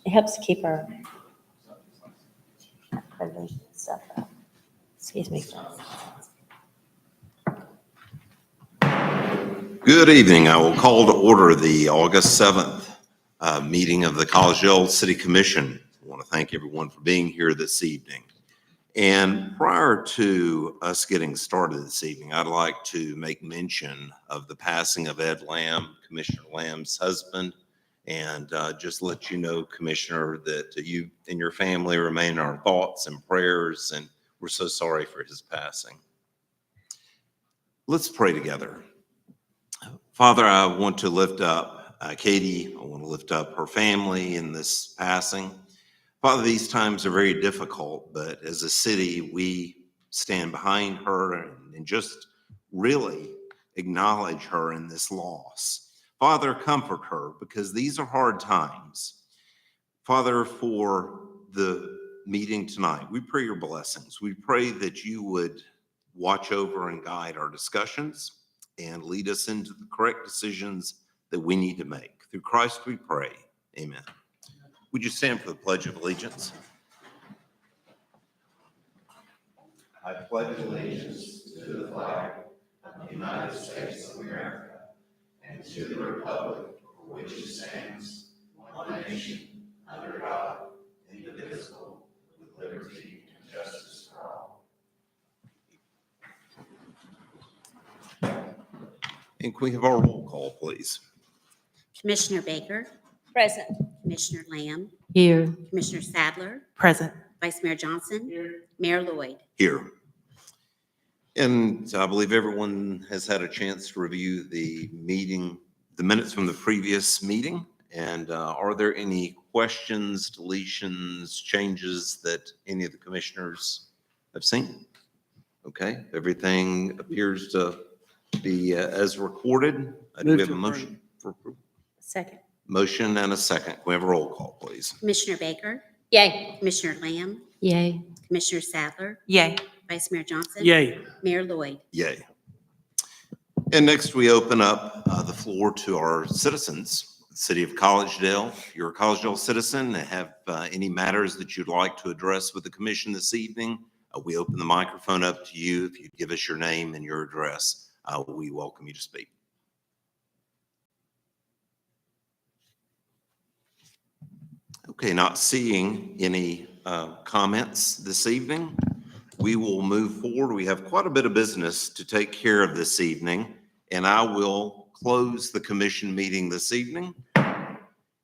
It helps keep our stuff up. Excuse me. Good evening. I will call to order the August 7th meeting of the Collegedale City Commission. I want to thank everyone for being here this evening. And prior to us getting started this evening, I'd like to make mention of the passing of Ed Lamb, Commissioner Lamb's husband, and just let you know, Commissioner, that you and your family remain in our thoughts and prayers, and we're so sorry for his passing. Let's pray together. Father, I want to lift up Katie. I want to lift up her family in this passing. Father, these times are very difficult, but as a city, we stand behind her and just really acknowledge her in this loss. Father, comfort her because these are hard times. Father, for the meeting tonight, we pray your blessings. We pray that you would watch over and guide our discussions and lead us into the correct decisions that we need to make. Through Christ we pray. Amen. Would you stand for the Pledge of Allegiance? I pledge allegiance to the flag of the United States of America and to the republic for which it stands, one nation, under God, indivisible, with liberty and justice for all. And can we have our roll call, please? Commissioner Baker, Present. Commissioner Lamb, Here. Commissioner Sadler, Present. Vice Mayor Johnson, Mayor Lloyd. Here. And I believe everyone has had a chance to review the minutes from the previous meeting. And are there any questions, deletions, changes that any of the commissioners have seen? Okay, everything appears to be as recorded. Do we Move have to a motion for approval? Second. Motion and a second. Can we have a roll call, please? Commissioner Baker, Yay. Commissioner Lamb, Yay. Commissioner Sadler, Yay. Vice Mayor Johnson, Yay. Mayor Lloyd. Yay. And next, we open up the floor to our citizens, the city of Collegedale. If you're a Collegedale citizen and have any matters that you'd like to address with the commission this evening, we open the microphone up to you. If you give us your name and your address, we welcome you to speak. Okay, not seeing any comments this evening, we will move forward. We have quite a bit of business to take care of this evening, and I will close the commission meeting this evening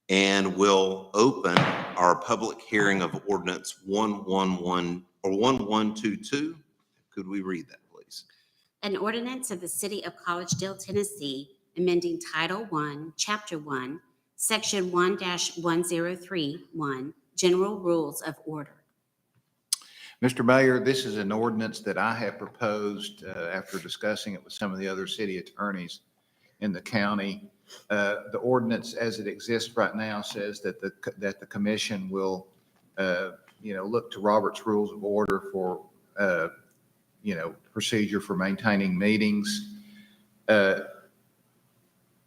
and will open our public hearing of ordinance 1122. Could we read that, please? An ordinance of the City of Collegedale, Tennessee, amending Title I, Chapter 1, Section 1-1031, General Rules of Order. Mr. Mayor, this is an ordinance that I have proposed after discussing it with some of the other city attorneys in the county. The ordinance as it exists right now says that the commission will, look to Robert's Rules of Order for, procedure for maintaining meetings.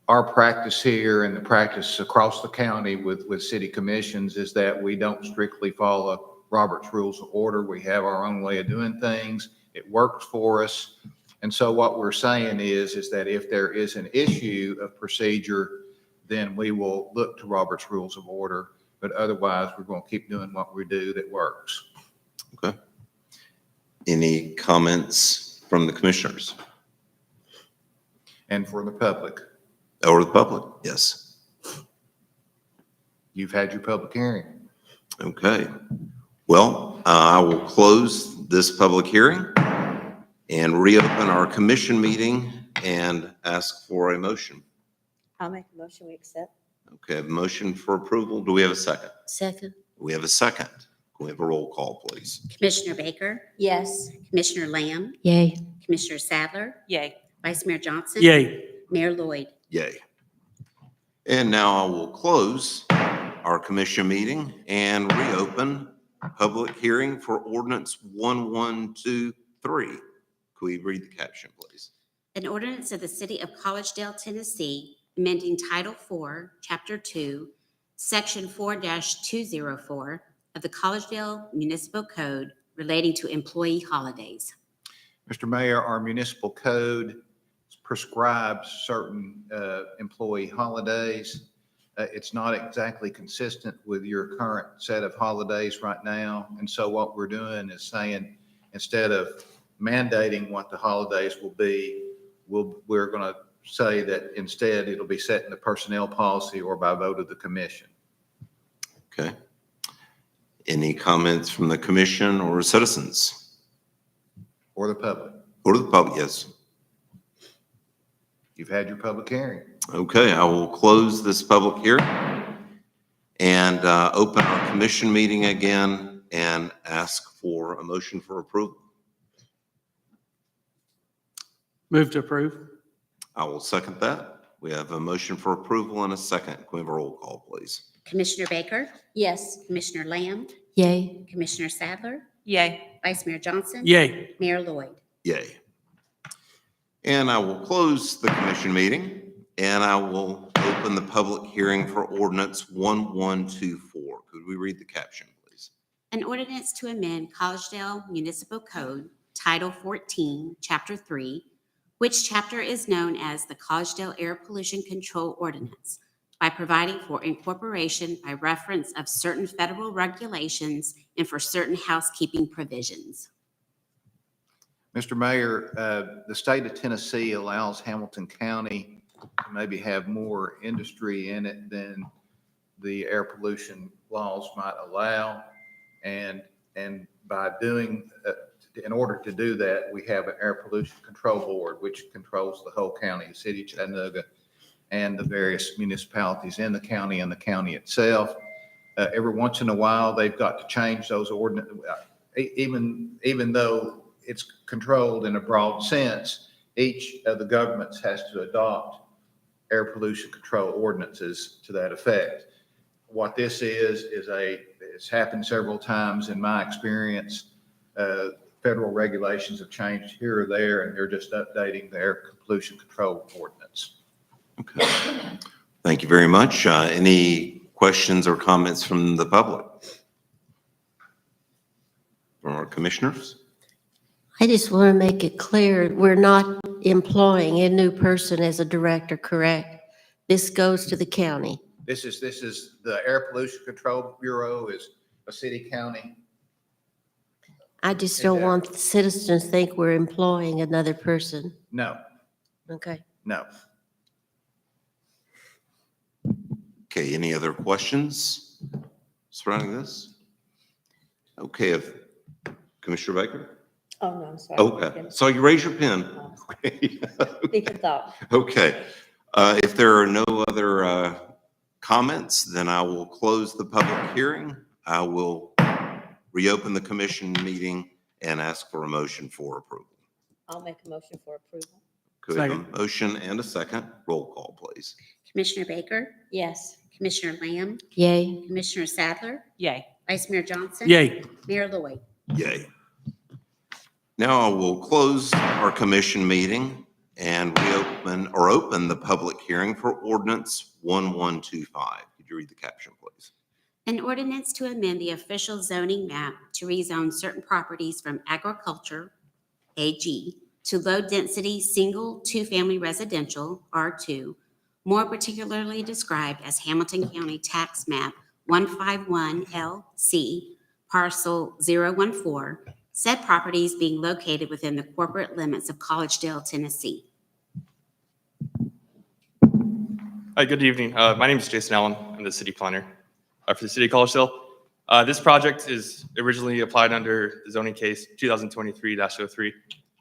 Our practice here and the practice across the county with city commissions is that we don't strictly follow Robert's Rules of Order. We have our own way of doing things. It works for us. And so what we're saying is that if there is an issue of procedure, then we will look to Robert's Rules of Order. But otherwise, we're going to keep doing what we do that works. Okay. Any comments from the commissioners And for the public, or the public? Yes. you've had your public hearing. Okay. Well, I will close this public hearing and reopen our commission meeting and ask for a motion. I'll make a motion, we accept. Okay, a motion for approval. Do we have a second? Second. We have a second. Can we have a roll call, please? Commissioner Baker, Yes. Commissioner Lamb, Yay. Commissioner Sadler, Yay. Vice Mayor Johnson, Yay. Mayor Lloyd. Yay. And now I will close our commission meeting and reopen public hearing for ordinance 1123. Could we read the caption, please? An ordinance of the City of Collegedale, Tennessee, amending Title IV, Chapter 2, Section 4-204 of the Collegedale Municipal Code relating to employee holidays. Mr. Mayor, our municipal code prescribes certain employee holidays. It's not exactly consistent with your current set of holidays right now. And so what we're doing is saying, instead of mandating what the holidays will be, we're going to say that instead it'll be set in the personnel policy or by vote of the commission. Okay. Any comments from the commission or citizens? Or the public. Or the public, yes. You've had your public hearing. Okay, I will close this public hearing and open our commission meeting again and ask for a motion for approval. Move to approve. I will second that. We have a motion for approval and a second. Can we have a roll call, please? Commissioner Baker, Yes. Commissioner Lamb, Yay. Commissioner Sadler, Yay. Vice Mayor Johnson, Yay. Mayor Lloyd. Yay. And I will close the commission meeting and I will open the public hearing for ordinance 1124. Could we read the caption, please? An ordinance to amend Collegedale Municipal Code Title 14, Chapter 3, which chapter is known as the Collegedale Air Pollution Control Ordinance, by providing for incorporation by reference of certain federal regulations and for certain housekeeping provisions. Mr. Mayor, the state of Tennessee allows Hamilton County to maybe have more industry in it than the air pollution laws might allow. And by doing, in order to do that, we have an air pollution control board, which controls the whole county, the city of Chattanooga, and the various municipalities in the county and the county itself. Every once in a while, they've got to change those ordinances, even though it's controlled in a broad sense. Each of the governments has to adopt air pollution control ordinances to that effect. What this is it's happened several times in my experience. Federal regulations have changed here or there, and they're just updating their pollution control ordinance. Okay. Thank you very much. Any questions or comments from the public? From our commissioners? I just want to make it clear, we're not employing a new person as a director, correct? This goes to the county. This is the Air Pollution Control Bureau is a city county. I just don't want the citizens to think we're employing another person. No, Okay. no. Okay, any other questions surrounding this? Okay, if Commissioner Baker? Oh, no, I'm sorry. Okay, so you raise your pen. Okay. Deep in thought. Okay, if there are no other comments, then I will close the public hearing. I will reopen the commission meeting and ask for a motion for approval. I'll make a motion for approval. Could we have a Second. motion and a second? Roll call, please. Commissioner Baker, Yes. Commissioner Lamb, Yay. Commissioner Sadler, Yay. Vice Mayor Johnson. Yay. Mayor Lloyd. Yay. Now I will close our commission meeting and open the public hearing for ordinance 1125. Could you read the caption, please? An ordinance to amend the official zoning map to rezone certain properties from agriculture, AG, to low-density, single, two-family residential, R2, more particularly described as Hamilton County Tax Map 151LC, parcel 014, said properties being located within the corporate limits of Collegedale, Tennessee. Hi, good evening. My name is Jason Allen. I'm the city planner for the city of Collegedale. This project is originally applied under the zoning case 2023-03.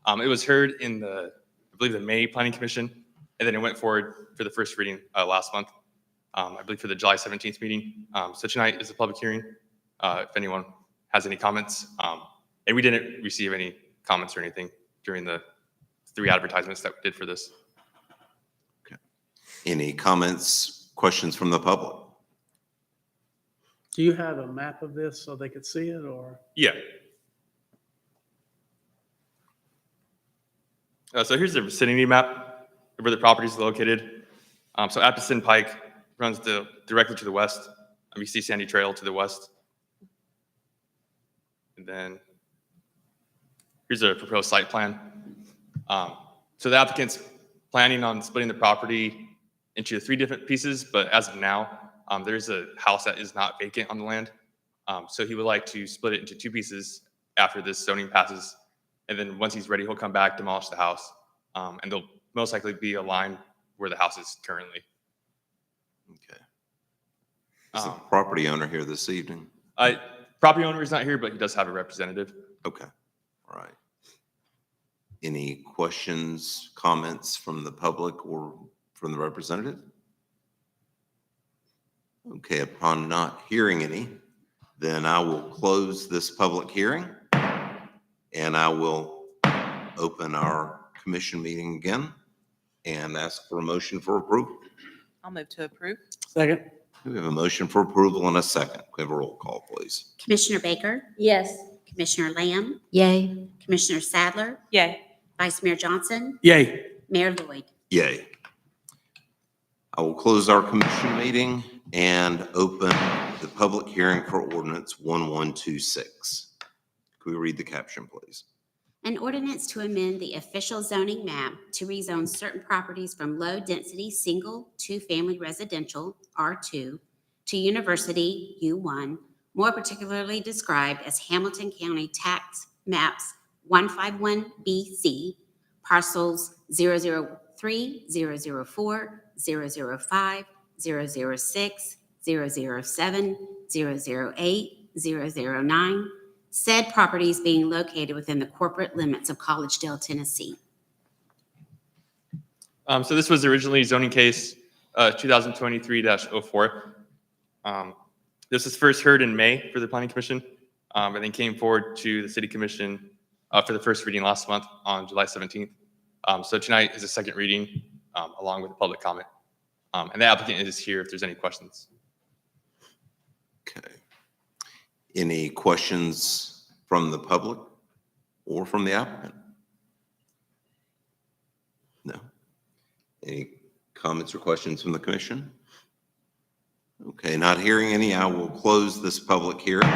It was heard in the, I believe, the May Planning Commission, and then it went forward for the first reading last month, I believe for the July 17th meeting. So tonight is the public hearing, if anyone has any comments. And we didn't receive any comments or anything during the 3 advertisements that we did for this. Any comments, questions from the public? Do you have a map of this so they could see it, or? Yeah. So here's the vicinity map of where the property is located. So Atchison Pike runs directly to the west. You see Sandy Trail to the west. And then here's a proposed site plan. So the applicant's planning on splitting the property into 3 different pieces, but as of now, there's a house that is not vacant on the land. So he would like to split it into 2 pieces after this zoning passes. And then once he's ready, he'll come back, demolish the house, and they'll most likely be aligned where the house is currently. Okay. Is the property owner here this evening? Property owner is not here, but he does have a representative. Okay, all right. Any questions, comments from the public or from the representative? Okay, upon not hearing any, then I will close this public hearing and I will open our commission meeting again and ask for a motion for approval. I'll move to approve. Second. We have a motion for approval and a second. We have a roll call, please. Commissioner Baker, Yes. Commissioner Lamb, Yay. Commissioner Sadler, Yay. Vice Mayor Johnson, Yay. Mayor Lloyd. Yay. I will close our commission meeting and open the public hearing for ordinance 1126. Can we read the caption, please? An ordinance to amend the official zoning map to rezone certain properties from low-density, single, two-family residential, R2, to university, U1, more particularly described as Hamilton County Tax Maps 151BC, parcels 003, 004, 005, 006, 007, 008, 009, said properties being located within the corporate limits of Collegedale, Tennessee. So this was originally zoning case 2023-04. This was first heard in May for the Planning Commission, and then came forward to the City Commission for the first reading last month on July 17th. So tonight is a second reading along with the public comment. And the applicant is here if there's any questions. Okay. Any questions from the public or from the applicant? No. Any comments or questions from the commission? Okay, not hearing any, I will close this public hearing,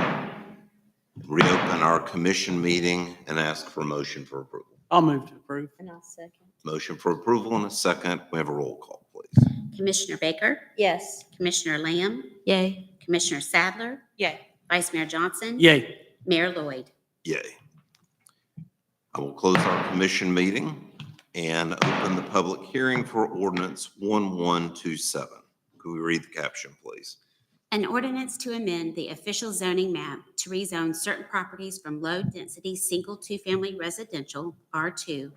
reopen our commission meeting, and ask for a motion for approval. I'll move to approve. And I'll second. Motion for approval and a second. We have a roll call, please. Commissioner Baker, Yes. Commissioner Lamb, Yay. Commissioner Sadler, Yay. Vice Mayor Johnson, Yay. Mayor Lloyd. Yay. I will close our commission meeting and open the public hearing for ordinance 1127. Could we read the caption, please? An ordinance to amend the official zoning map to rezone certain properties from low-density, single, two-family residential, R2,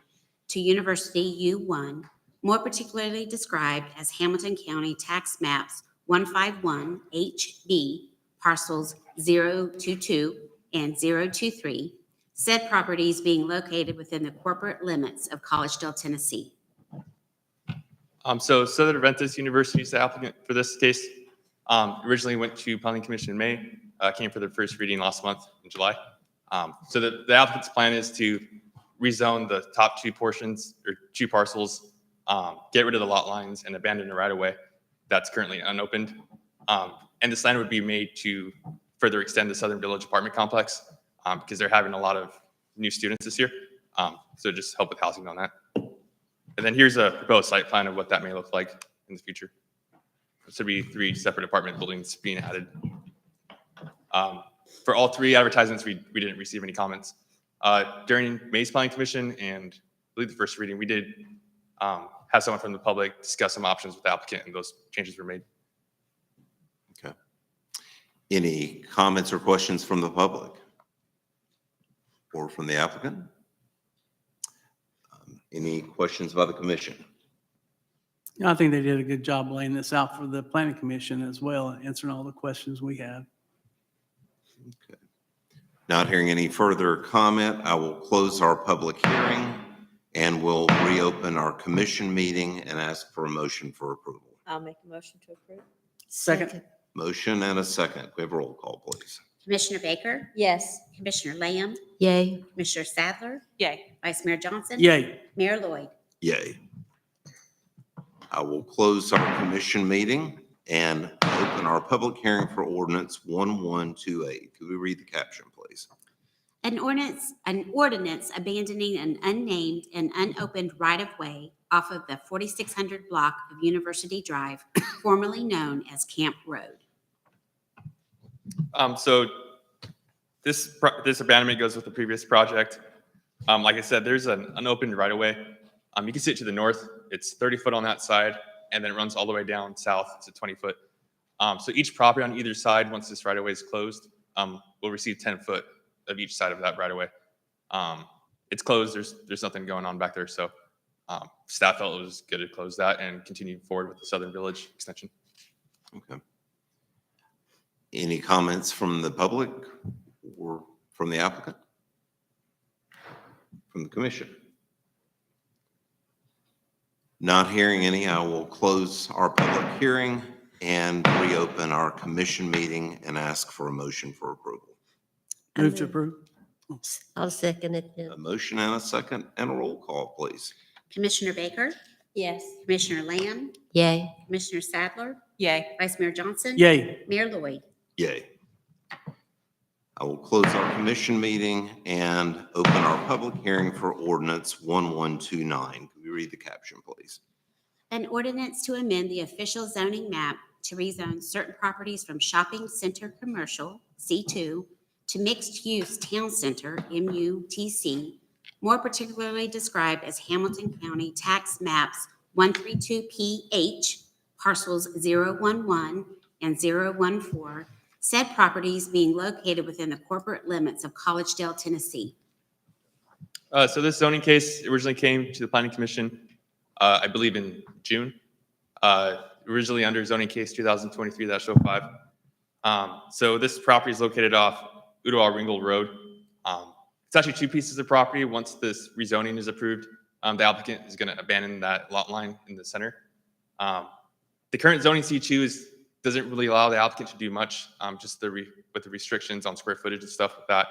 to university, U1, more particularly described as Hamilton County Tax Maps 151 HB, parcels 022 and 023, said properties being located within the corporate limits of Collegedale, Tennessee. So Southern Adventist University is the applicant for this case. Originally went to Planning Commission in May, came for their first reading last month in July. So the applicant's plan is to rezone the top two portions or two parcels, get rid of the lot lines and abandon the right of way that's currently unopened. And this land would be made to further extend the Southern Village apartment complex because they're having a lot of new students this year. So just help with housing on that. And then here's a proposed site plan of what that may look like in the future. This would be 3 separate apartment buildings being added. For all 3 advertisements, we didn't receive any comments. During May's Planning Commission and I believe the first reading, we did have someone from the public discuss some options with the applicant, and those changes were made. Okay. Any comments or questions from the public or from the applicant? Any questions by the commission? I think they did a good job laying this out for the planning commission as well, answering all the questions we have. Okay. Not hearing any further comment, I will close our public hearing and we'll reopen our commission meeting and ask for a motion for approval. I'll make a motion to approve. Second. Motion And a second. We have a roll call, please. Commissioner Baker, Yes. Commissioner Lamb, Yay. Commissioner Sadler, Yay. Vice Mayor Johnson, Yay. Mayor Lloyd. Yay. I will close our commission meeting and open our public hearing for ordinance 1128. Could we read the caption, please? An ordinance abandoning an unnamed and unopened right-of-way off of the 4600 block of University Drive, formerly known as Camp Road. So this abandonment goes with the previous project. Like I said, there's an unopened right of way. You can see it to the north. It's 30 foot on that side, and then it runs all the way down south to 20 foot. So each property on either side, once this right of way is closed, will receive 10 foot of each side of that right of way. It's closed. There's nothing going on back there. So staff felt it was good to close that and continue forward with the Southern Village extension. Okay. Any comments from the public or from the applicant? From the commission? Not hearing any, I will close our public hearing and reopen our commission meeting and ask for a motion for approval. Move to approve. I'll second it then. A motion and a second and a roll call, please. Commissioner Baker, Yes. Commissioner Lamb, Yay. Commissioner Sadler, Yay. Vice Mayor Johnson, Yay. Mayor Lloyd. Yay. I will close our commission meeting and open our public hearing for ordinance 1129. Can we read the caption, please? An ordinance to amend the official zoning map to rezone certain properties from shopping center commercial, C2, to mixed-use town center, MUTC, more particularly described as Hamilton County Tax Maps 132PH, parcels 011 and 014, said properties being located within the corporate limits of Collegedale, Tennessee. So this zoning case originally came to the Planning Commission, I believe in June, originally under zoning case 2023-05. So this property is located off Ottawa Ringgold Road. It's actually two pieces of property. Once this rezoning is approved, the applicant is going to abandon that lot line in the center. The current zoning C2 doesn't really allow the applicant to do much, just with the restrictions on square footage and stuff like that.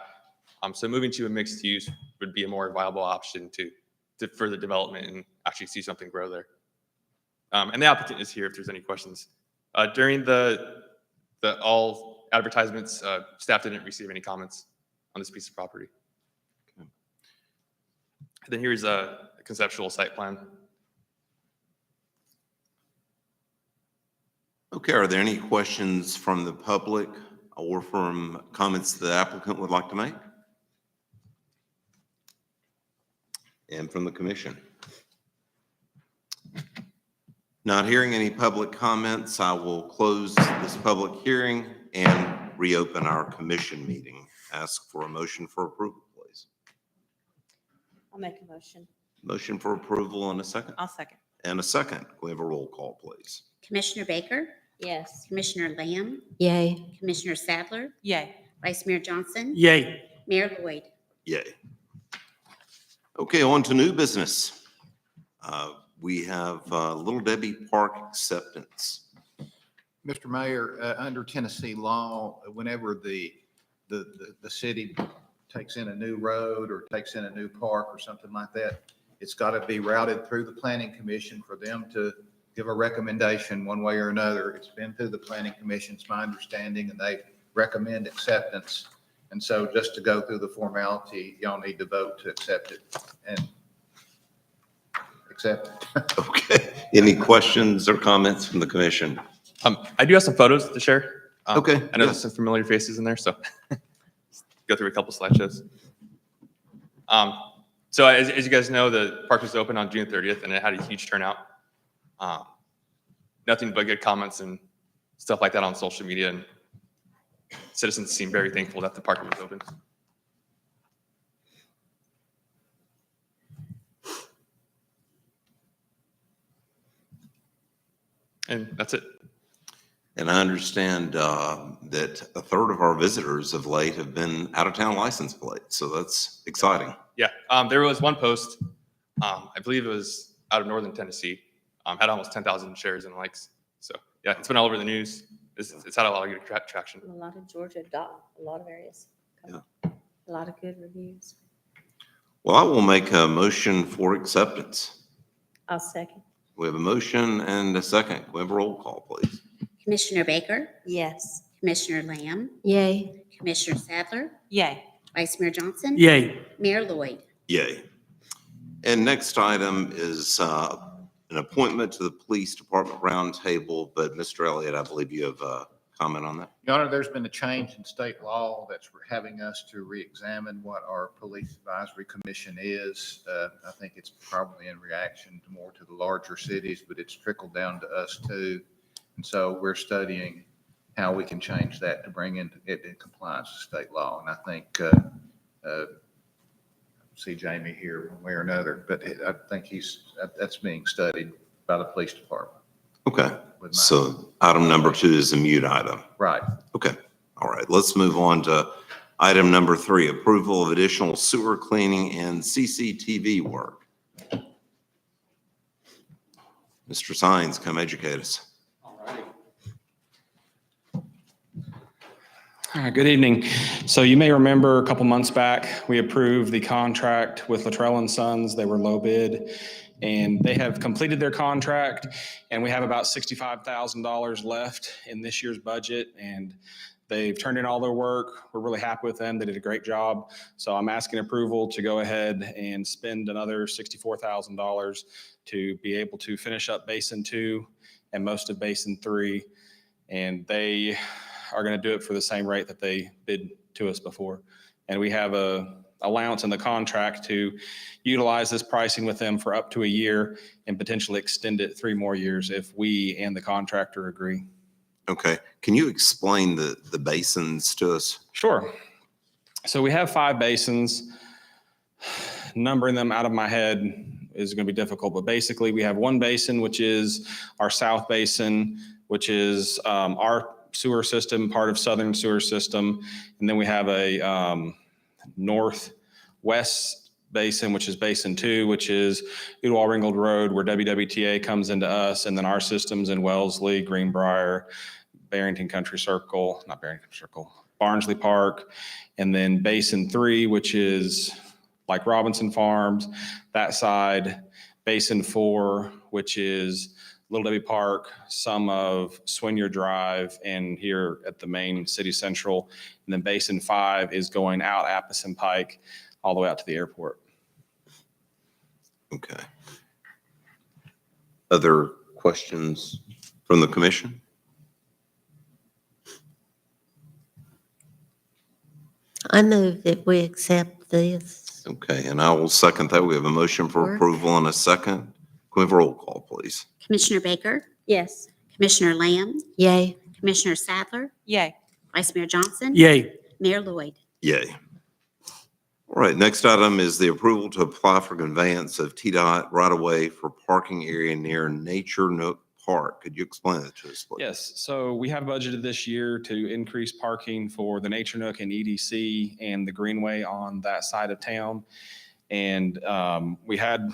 So moving to a mixed use would be a more viable option to further development and actually see something grow there. And the applicant is here if there's any questions. During the all advertisements, staff didn't receive any comments on this piece of property. Okay. Then here's a conceptual site plan. Okay, are there any questions from the public or from comments the applicant would like to make? And from the commission? Not hearing any public comments, I will close this public hearing and reopen our commission meeting. Ask for a motion for approval, please. I'll make a motion. Motion for approval and a second? I'll second. And a second. Can we have a roll call, please? Commissioner Baker, Yes. Commissioner Lamb, Yay. Commissioner Sadler, Yay. Vice Mayor Johnson, Yay. Mayor Lloyd. Yay. Okay, on to new business. We have Little Debbie Park acceptance. Mr. Mayor, under Tennessee law, whenever the city takes in a new road or takes in a new park or something like that, it's got to be routed through the planning commission for them to give a recommendation one way or another. It's been through the planning commission, it's my understanding, and they recommend acceptance. And so just to go through the formality, y'all need to vote to accept it and accept it. Okay, any questions or comments from the commission? I do have some photos to share. Okay, I know yeah. there's some familiar faces in there, so go through a couple slideshows. So as you guys know, the park was open on June 30th and it had a huge turnout. Nothing but good comments and stuff like that on social media, and citizens seem very thankful that the park was open. And that's it. And I understand that a third of our visitors of late have been out-of-town license plates, so that's exciting. Yeah, there was one post, I believe it was out of northern Tennessee, had almost 10,000 shares and likes. So yeah, it's been all over the news. It's had a lot of good traction. A lot of Georgia, a lot of areas. Yeah. A lot of good reviews. Well, I will make a motion for acceptance. I'll second. We have a motion and a second. Can we have a roll call, please? Commissioner Baker, Yes. Commissioner Lamb, Yay. Commissioner Sadler, Yay. Vice Mayor Johnson, Yay. Mayor Lloyd. Yay. And next item is an appointment to the Police Department Roundtable, but Mr. Elliott, I believe you have a comment on that? Your Honor, there's been a change in state law that's having us to reexamine what our police advisory commission is. I think it's probably in reaction to more to the larger cities, but it's trickled down to us too. And so we're studying how we can change that to bring it in compliance with state law. And I think, see Jamie here one way or another, but I think that's being studied by the police department. Okay, with my- so item number 2 is a mute item. Right. Okay, all right, let's move on to item number 3, approval of additional sewer cleaning and CCTV work. Mr. Sines, come educate us. All right, good evening. So you may remember a couple months back, we approved the contract with Luttrell and Sons. They were low bid, and they have completed their contract, and we have about $65,000 left in this year's budget, and They've turned in all their work. We're really happy with them. They did a great job. So I'm asking approval to go ahead and spend another $64,000 to be able to finish up Basin 2 and most of Basin 3. And they are going to do it for the same rate that they bid to us before. And we have a allowance in the contract to utilize this pricing with them for up to a year and potentially extend it 3 more years if we and the contractor agree. Okay. Can you explain the basins to us? Sure. So we have 5 basins. Numbering them out of my head is going to be difficult, but basically we have one basin, which is our south basin, which is our sewer system, part of Southern sewer system. And then we have a northwest basin, which is Basin 2, which is Udall-Ringgold Road, where WWTA comes into us, and then our systems in Wellesley, Greenbrier, Barrington Country Circle, not Barrington Circle, Barnsley Park, and then Basin 3, which is like Robinson Farms, that side, Basin 4, which is Little Debbie Park, some of Swinier Drive, and here at the main city central. And then Basin 5 is going out Appison Pike all the way out to the airport. Okay. Other questions from the commission? I move that we accept this. Okay, and I will second that. We have a motion for Sure. approval and a second. Can we have a roll call, please? Commissioner Baker, Yes. Commissioner Lamb, Yay. Commissioner Sadler, Yay. Vice Mayor Johnson, Yay. Mayor Lloyd. Yay. All right, next item is the approval to apply for conveyance of TDOT right-of-way for parking area near Nature Nook Park. Could you explain that to us, please? Yes, so we have budgeted this year to increase parking for the Nature Nook and EDC and the Greenway on that side of town. And we had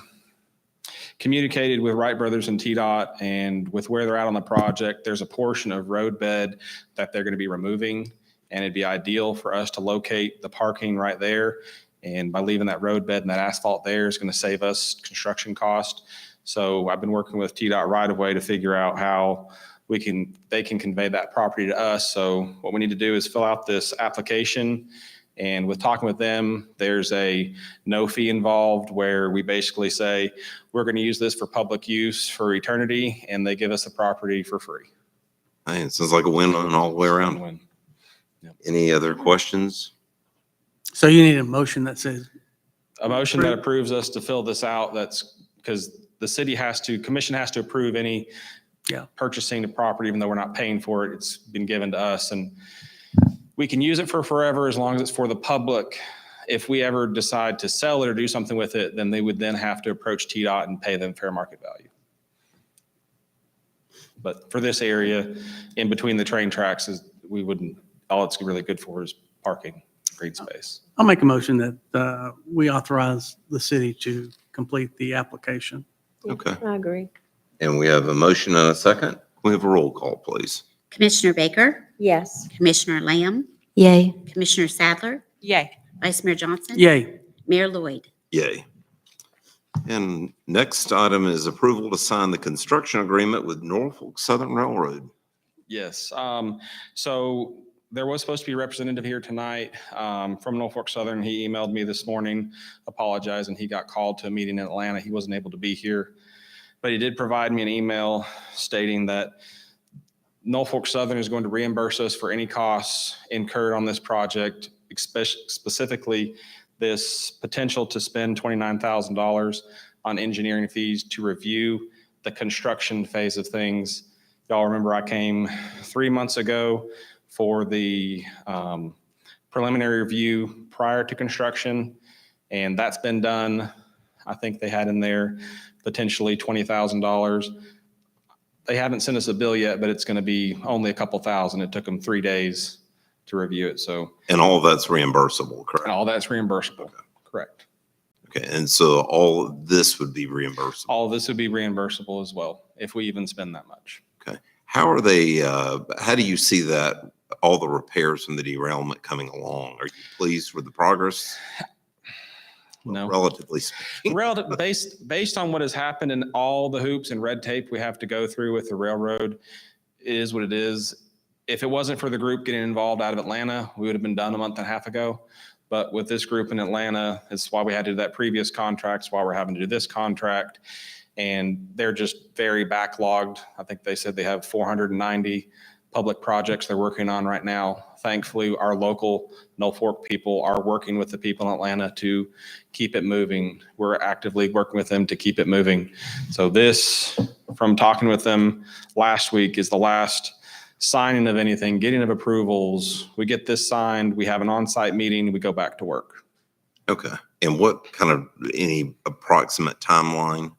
communicated with Wright Brothers and TDOT, and with where they're at on the project, there's a portion of road bed that they're going to be removing, and it'd be ideal for us to locate the parking right there. And by leaving that road bed and that asphalt there is going to save us construction cost. So I've been working with TDOT right away to figure out how they can convey that property to us. So what we need to do is fill out this application. And with talking with them, there's a no fee involved where we basically say, we're going to use this for public use for eternity, and they give us the property for free. Hey, it sounds like a win-win all the way around. Win-win. Any other questions? So you need a motion that says, A motion that approves us to fill this out, that's because the commission has to approve any purchasing the property, even though we're not paying for it. It's been given to us, and we can use it for forever as long as it's for the public. If we ever decide to sell it or do something with it, then they would then have to approach TDOT and pay them fair market value. But for this area, in between the train tracks, all it's really good for is parking, green space. I'll make a motion that we authorize the city to complete the application. Okay. I agree. And we have a motion and a second. Can we have a roll call, please? Commissioner Baker, Yes. Commissioner Lamb, Yay. Commissioner Sadler, Yay. Vice Mayor Johnson, Yay. Mayor Lloyd. Yay. And next item is approval to sign the construction agreement with Norfolk Southern Railroad. Yes. So there was supposed to be a representative here tonight from Norfolk Southern. He emailed me this morning, apologizing. He got called to a meeting in Atlanta. He wasn't able to be here. But he did provide me an email stating that Norfolk Southern is going to reimburse us for any costs incurred on this project, specifically this potential to spend $29,000 on engineering fees to review the construction phase of things. Y'all remember I came 3 months ago for the preliminary review prior to construction, and that's been done. I think they had in there potentially $20,000. They haven't sent us a bill yet, but it's going to be only a couple thousand. It took them 3 days to review it. So, And all of that's reimbursable, correct? and all that's reimbursable. Correct. Okay, and so all of this would be reimbursable. All of this would be reimbursable as well, if we even spend that much. Okay. How are they, how do you see that, all the repairs from the derailment coming along? Are you pleased with the progress? No. Relatively speaking. Relative, based on what has happened and all the hoops and red tape we have to go through with the railroad, it is what it is. if it wasn't for the group getting involved out of Atlanta, we would have been done a month and a half ago. But with this group in Atlanta, it's why we had to do that previous contract, it's why we're having to do this contract. And they're just very backlogged. I think they said they have 490 public projects they're working on right now. Thankfully, our local Norfolk people are working with the people in Atlanta to keep it moving. We're actively working with them to keep it moving. So this, from talking with them last week, is the last signing of anything, getting of approvals. We get this signed, we have an on-site meeting, we go back to work. Okay. And what kind of, any approximate timeline?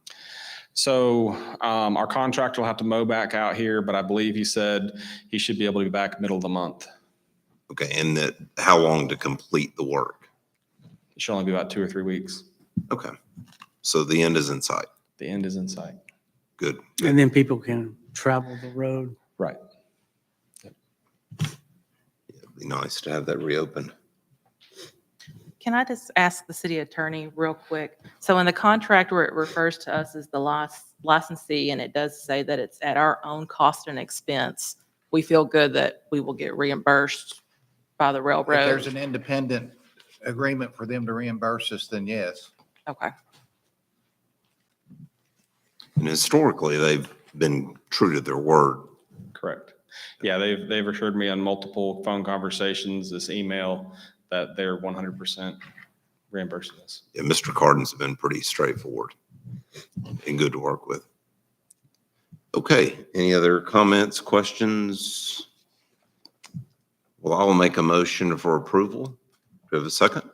So our contractor will have to mow back out here, but I believe he said he should be able to be back middle of the month. Okay. And that, how long to complete the work? It should only be about 2 or 3 weeks. Okay. So the end is in sight. The end is in sight. Good. And then people can travel the road. Right. It'd be nice to have that reopened. Can I just ask the city attorney real quick? So in the contract where it refers to us as the licensee, and it does say that it's at our own cost and expense, we feel good that we will get reimbursed by the If there's railroad? an independent agreement for them to reimburse us, then yes. Okay. And historically, they've been true to their word. Correct. Yeah, they've assured me on multiple phone conversations, this email, that they're 100% reimbursing us. Yeah, Mr. Carden's been pretty straightforward and good to work with. Okay, any other comments, questions? Well, I'll make a motion for approval. Do we have a second?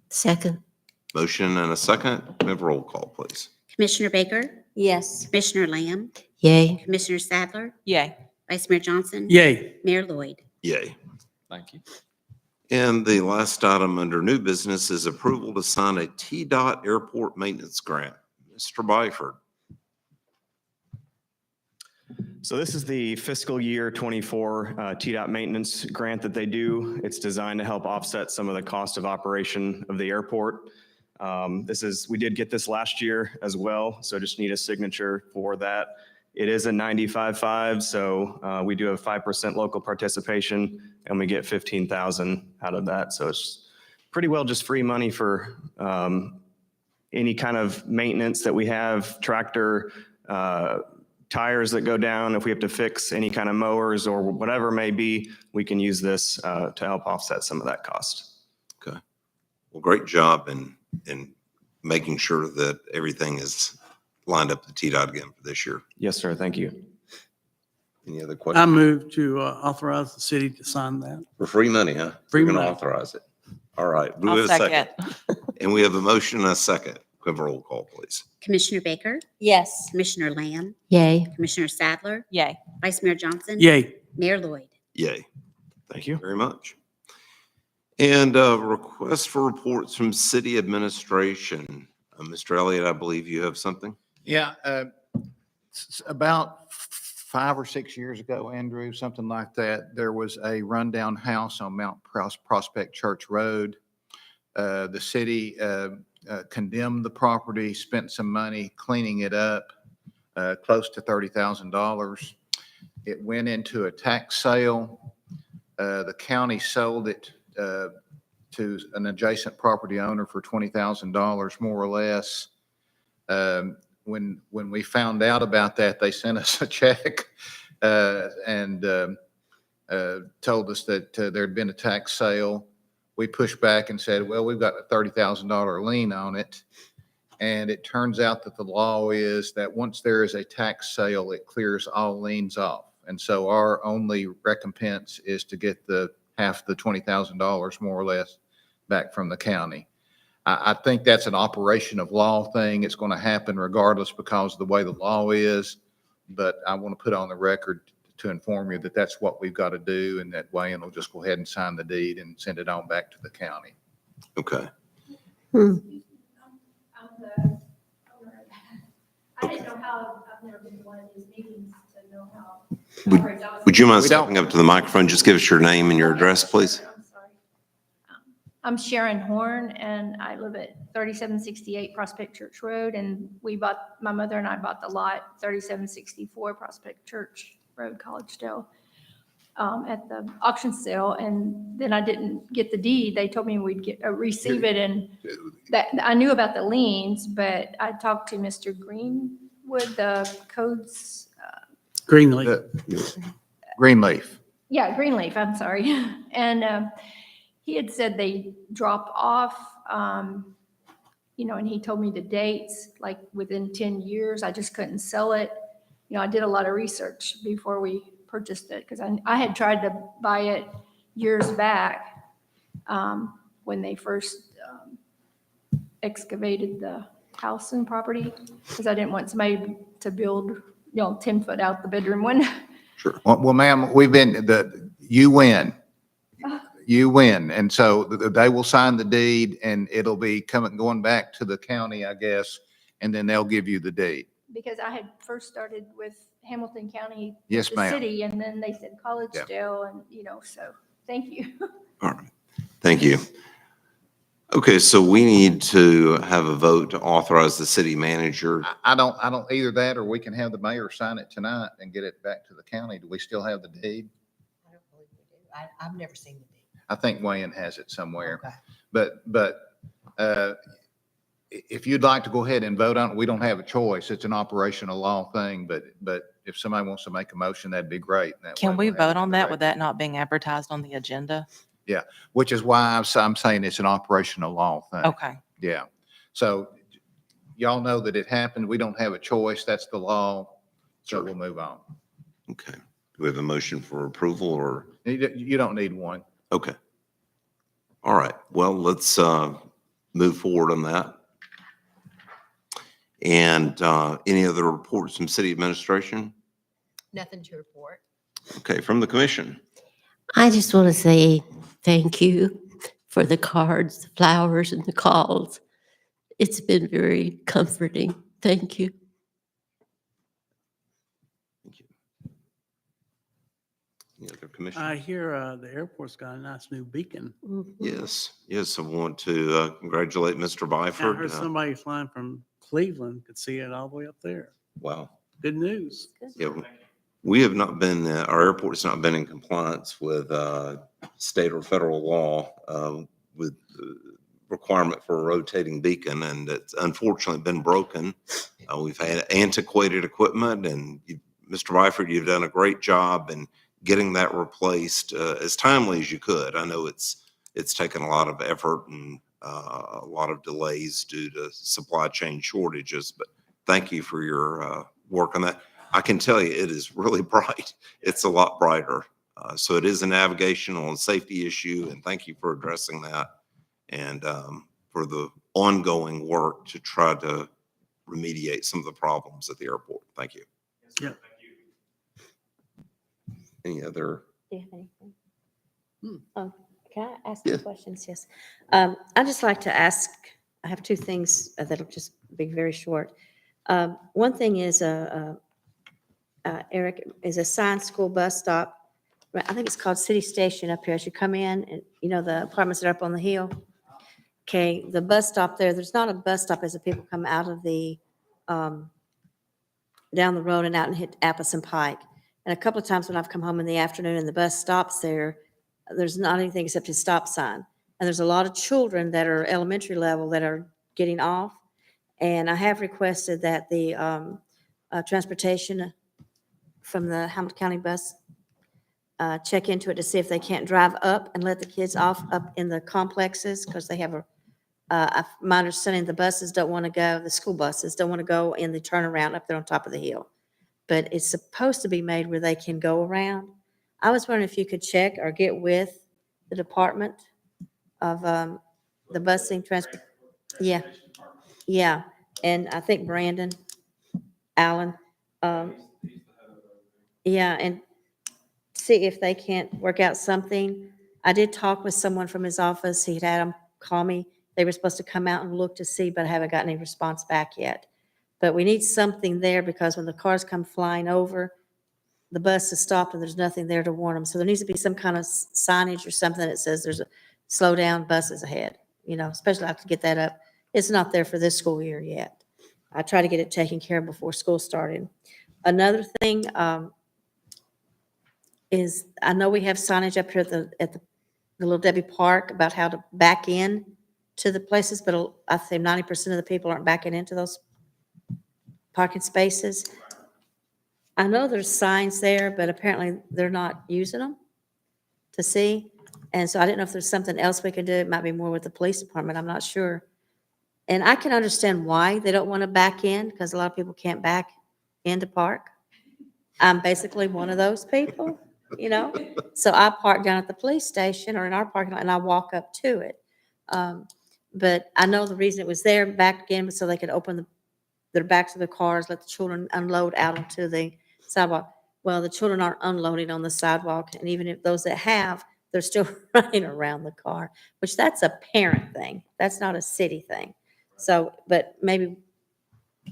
Second. Motion and a second. Can we have a roll call, please? Commissioner Baker, Yes. Commissioner Lamb, Yay. Commissioner Sadler, Yay. Vice Mayor Johnson, Yay. Mayor Lloyd. Yay. Thank you. And the last item under new business is approval to sign a TDOT airport maintenance grant. Mr. Byford. So this is the fiscal year 24 TDOT maintenance grant that they do. It's designed to help offset some of the cost of operation of the airport. We did get this last year as well, so just need a signature for that. It is a 95.5, so we do have 5% local participation, and we get 15,000 out of that. So it's pretty well just free money for any kind of maintenance that we have, tractor, tires that go down. If we have to fix any kind of mowers or whatever it may be, we can use this to help offset some of that cost. Okay. Well, great job in making sure that everything is lined up to TDOT again for this year. Yes, sir. Thank you. Any other I questions? move to authorize the city to sign that. For free money, huh? Free We're going to money. authorize it. All right. Do we I'll have a second. And we have a motion and a second. Can we have a roll call, please? Commissioner Baker, Yes. Commissioner Lamb, Yay. Commissioner Sadler, Yay. Vice Mayor Johnson, Yay. Mayor Lloyd. Yay. Thank you. Very much. And request for reports from city administration. Mr. Elliott, I believe you have something? Yeah, about 5 or 6 years ago, Andrew, something like that, there was a rundown house on Mount Prospect Church Road. The city condemned the property, spent some money cleaning it up, close to $30,000. It went into a tax sale. The county sold it to an adjacent property owner for $20,000, more or less. When we found out about that, they sent us a check and told us that there'd been a tax sale. We pushed back and said, well, we've got a $30,000 lien on it. And it turns out that the law is that once there is a tax sale, it clears all liens off. And so our only recompense is to get the half the $20,000 more or less back from the county. I think that's an operation of law thing. It's going to happen regardless because of the way the law is. But I want to put on the record to inform you that that's what we've got to do. And that Wayne will just go ahead and sign the deed and send it on back to the county. Okay. I didn't know how, I've never been to one of these meetings to know how. Would you mind We don't- stepping up to the microphone? Just give us your name and your address, please. I'm sorry. I'm Sharon Horn, and I live at 3768 Prospect Church Road, and my mother and I bought the lot 3764 Prospect Church Road, Collegedale. at the auction sale, and then I didn't get the deed. They told me we'd get, receive it, and that, I knew about the liens, but I talked to Mr. Greenwood, the codes, Greenleaf. Greenleaf. yeah, Greenleaf, I'm sorry. And he had said they drop off, and he told me the dates, like within 10 years. I just couldn't sell it. I did a lot of research before we purchased it, because I had tried to buy it years back when they first excavated the house and property, because I didn't want somebody to build, 10 foot out the bedroom window. Sure. Well, ma'am, you win. You win. And so they will sign the deed, and it'll be going back to the county, I guess, and then they'll give you the deed. Because I had first started with Hamilton County, Yes, the ma'am. city, and then they said Collegedale, and, so, thank you. All right. Thank you. Okay, so we need to have a vote to authorize the city manager. I don't either that, or we can have the mayor sign it tonight and get it back to the county. Do we still have the deed? I don't believe we do. I've never seen the deed. I think Wayne has it somewhere. Okay. But if you'd like to go ahead and vote on it, we don't have a choice. It's an operational law thing, but if somebody wants to make a motion, that'd be great. That Can way we we'll have vote it on in that the with that not being advertised on the agenda? Which is why I'm saying it's an operational law thing. Okay. Yeah. So y'all know that it happened. We don't have a choice. That's the law. So we'll move on. Okay. Do we have a motion for approval or? You don't need one. Okay. All right. Well, let's move forward on that. And any other reports from city administration? Nothing to report. Okay, from the commission. I just want to say thank you for the cards, the flowers, and the calls. It's been very comforting. Thank you. Thank you. Any other commission? I hear the airport's got a nice new beacon. Yes, I want to congratulate Mr. I Byford. heard somebody flying from Cleveland could see it all the way up there. Wow. Good news. Yeah, we have not been, our airport's not been in compliance with state or federal law with the requirement for a rotating beacon, and it's unfortunately been broken. We've had antiquated equipment, and Mr. Byford, you've done a great job in getting that replaced as timely as you could. I know it's taken a lot of effort and a lot of delays due to supply chain shortages, but thank you for your work on that. I can tell you it is really bright. It's a lot brighter. So it is a navigational and safety issue, and thank you for addressing that and for the ongoing work to try to remediate some of the problems at the airport. Thank you. Yeah. Any other? Do you have anything? Hmm. Oh, can I ask Yeah. some questions? Yes. I'd just like to ask, I have two things that'll just be very short. One thing is, Eric, is a signed school bus stop. I think it's called City Station up here as you come in, and the apartments that are up on the hill. Okay, the bus stop there's not a bus stop as the people come out of the, down the road and out and hit Appleton Pike. And a couple of times when I've come home in the afternoon and the bus stops there's not anything except a stop sign. And there's a lot of children that are elementary level that are getting off. And I have requested that the transportation from the Hamilton County bus check into it to see if they can't drive up and let the kids off up in the complexes, because they have my understanding the buses don't want to go, the school buses don't want to go in the turnaround up there on top of the hill. But it's supposed to be made where they can go around. I was wondering if you could check or get with the Department of the busing transport. Yeah, yeah. And I think Brandon Allen, yeah, and see if they can't work out something. I did talk with someone from his office. He'd had them call me. They were supposed to come out and look to see, but I haven't gotten any response back yet. But we need something there, because when the cars come flying over, the bus is stopped and there's nothing there to warn them. So there needs to be some kind of signage or something that says there's a slow down, buses ahead, especially I have to get that up. It's not there for this school year yet. I try to get it taken care of before school started. Another thing, is, I know we have signage up here at the Little Debbie Park about how to back in to the places, but I think 90% of the people aren't backing into those parking spaces. I know there's signs there, but apparently they're not using them to see. And so I didn't know if there's something else we could do. It might be more with the police department. I'm not sure. And I can understand why they don't want to back in, because a lot of people can't back into park. I'm basically one of those people, you know? So I park down at the police station or in our parking lot and I walk up to it. But I know the reason it was there back in was so they could open their backs of the cars, let the children unload out onto the sidewalk. Well, the children aren't unloading on the sidewalk, and even if those that have, they're still running around the car, which that's a parent thing. That's not a city thing. So, but maybe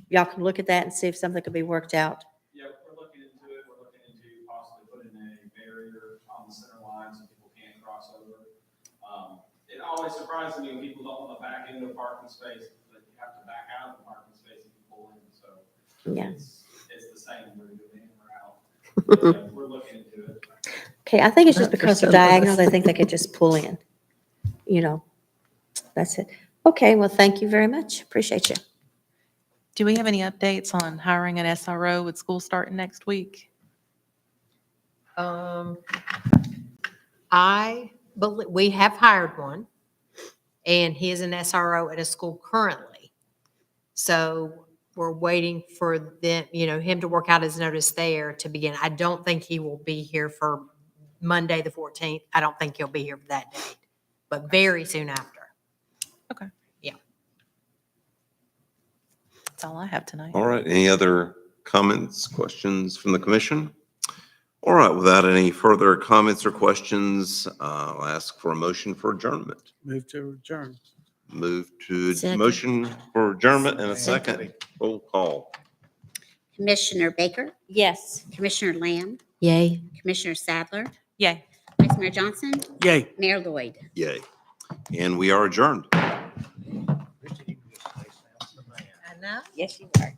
y'all can look at that and see if something could be worked out. Yeah, we're looking into it. We're looking into possibly putting a barrier on the center line so people can't cross over. It always surprises me when people don't want to back into a parking space, but you have to back out of the parking space if you pull in. So Yeah. it's the same whether you go in or out. But, yeah, we're looking into it. Okay, I think it's just Not for because they're some of us. diagonal, they think they could just pull in, you know, that's it. Okay, well, thank you very much. Appreciate you. Do we have any updates on hiring an SRO with school starting next week? We have hired one, and he is an SRO at a school currently. So we're waiting for them, him to work out his notice there to begin. I don't think he will be here for Monday, the 14th. I don't think he'll be here for that date, but very soon after. Okay. Yeah. That's all I have tonight. All right, any other comments, questions from the commission? All right, without any further comments or questions, I'll ask for a motion for adjournment. Move to adjourn. Move to Second. motion for adjournment and a second. Roll call. Commissioner Baker, Yes. Commissioner Lamb, Yay. Commissioner Sadler, Yay. Vice Mayor Johnson, Yay. Mayor Lloyd. Yay. And we are adjourned. I know. Yes, you are.